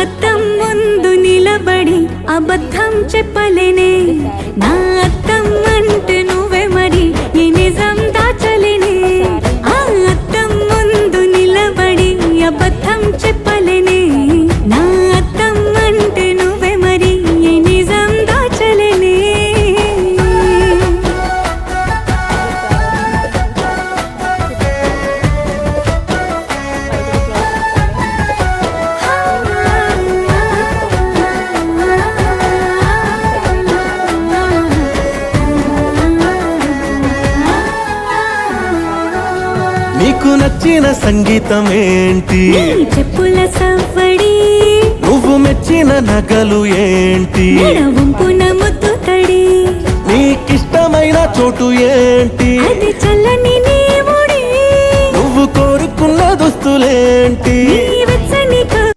అద్దం ముందు నిలబడి అబద్ధం చెప్పలేనే నా అద్దం అంటే నువ్వే మరి ఈ నిజం దాచలేనే ఆ అద్దం ముందు నిలబడి అబద్ధం చెప్పలేనే నా అద్దం అంటే నువ్వే మరి ఈ నిజం దాచలేనే నీకు నచ్చిన సంగీతం ఏంటి నీ చెప్పుల సవ్వడి నువ్వు మెచ్చిన నగలు ఏంటి వంపున ముద్దు తడి నీకిష్టమైన చోటు ఏంటి అది చల్లని నీ ముడి నువ్వు కోరుకున్న దుస్తులేంటి నీ